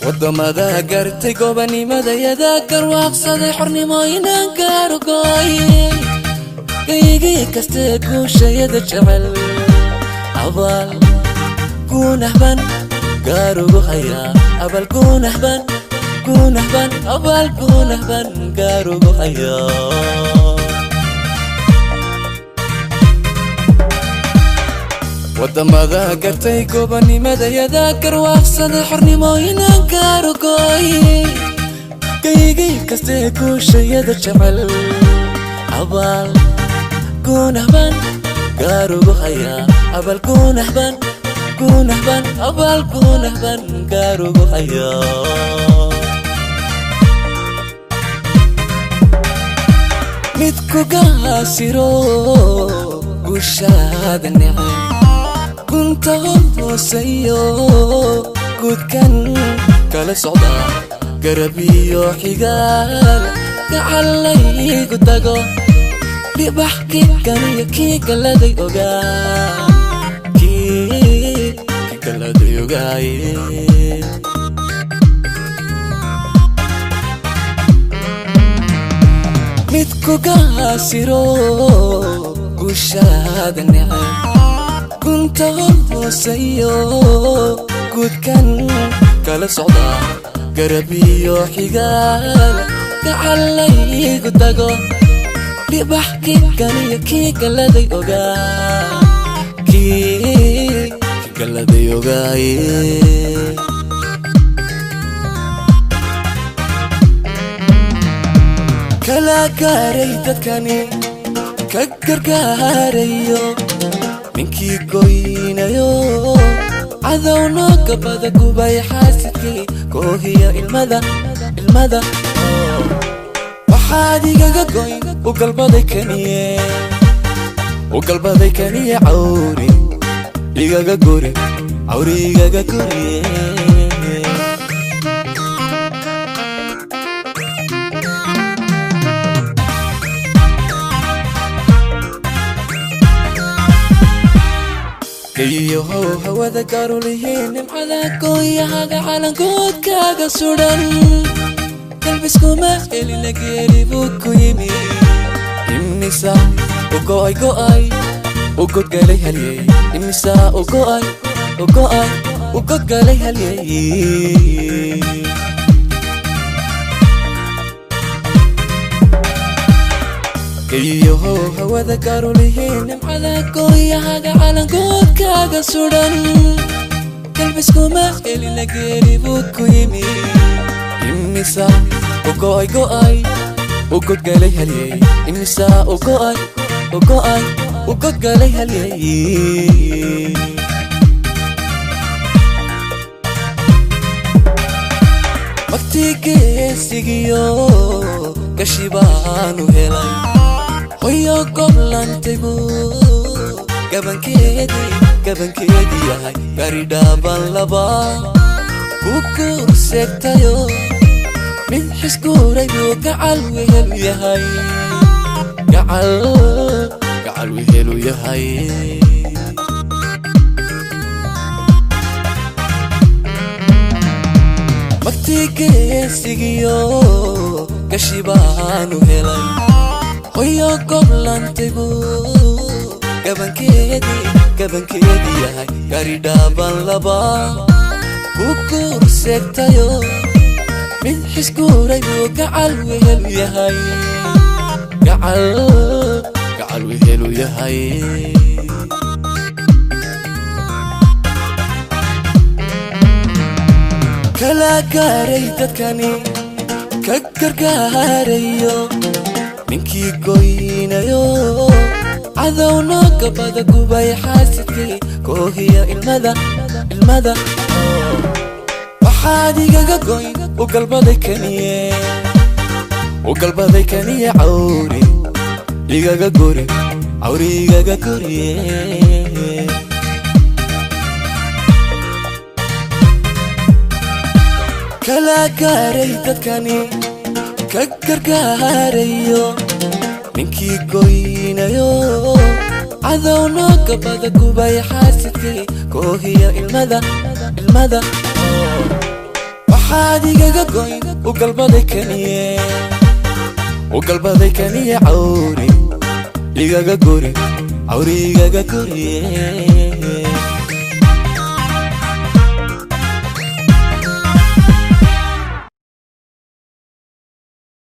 wadamada gartay gobanimada yada garwaaqsaday xornimooyinan gaarugooy kaygii kaste guushayada jecel abal kunahban gaarugu haya abal kunahban abal kunahban gaarugu haya wadamada gartay gobanimada yada garwaaqsaday xornimooyinan gaarugooy kaygii kaste guushayada jecel abal kunahban gaarugu haya abal kunahban abal kunahban gaarugu haya midku gaasiro gushada necay kunta hooseeyo gudkan kala socda garabiyo xigaal gacalaygu tago libax kikaniyo kii galaday ogaa kii galaday ogaaye midku gaasiro gushada necay kunta hooseeyo gudkan kala socda garabiyo xigaal gacalaygu tago libax kikaniyo kii galaday ogaa kii galaday ogaaye kala gaaray dadkani ka gargaarayo ninkii goynayo cadowno gabada gubay xaasidkii koohiya ilmada waxaad igaga goyn u galbaday kaniye cawri igaga guri cawri igaga guriye iyo hawada garulihiin nimcada gooyahaga calankoodkaaga sudan qalbiskuma elina geeri buu ku yimi imisa ugo'ay ugodgalay halyey imisa ugo'ay ugodgalay halyey iyo hawada garulihiin nimcada gooyahaga calankoodkaaga sudan qalbiskuma elina geeri buu ku yimi imisa ugo'ay ugodgalay halyey imisa ugo'ay ugodgalay halyey magtigeesigiyo gashibaanu helay hoyo goblantaybu gabankeedii yahay garidhaaban laba ku guurseegtayo mid xisguuray buu gacal wehelu yahay gacal wehelu yahay magtigeesigiyo gashibaanu helay hoyo goblantaybu gabankeedii yahay garidhaaban laba ku guurseegtayo mid xisguuray buu gacal wehelu yahay gacal wehelu yahay kala gaaray dadkani ka gargaarayo ninkii goynayo cadowno gabada gubay xaasidkii koohiya ilmada waxaad igaga goyn u galbaday kaniye cawri igaga guri cawri igaga guriye kala gaaray dadkani ka gargaarayo ninkii goynayo cadowno gabadha gubay xaasidkay koohiya ilmada waxaad igaga goyn u galbaday kaniye cawri igaga gori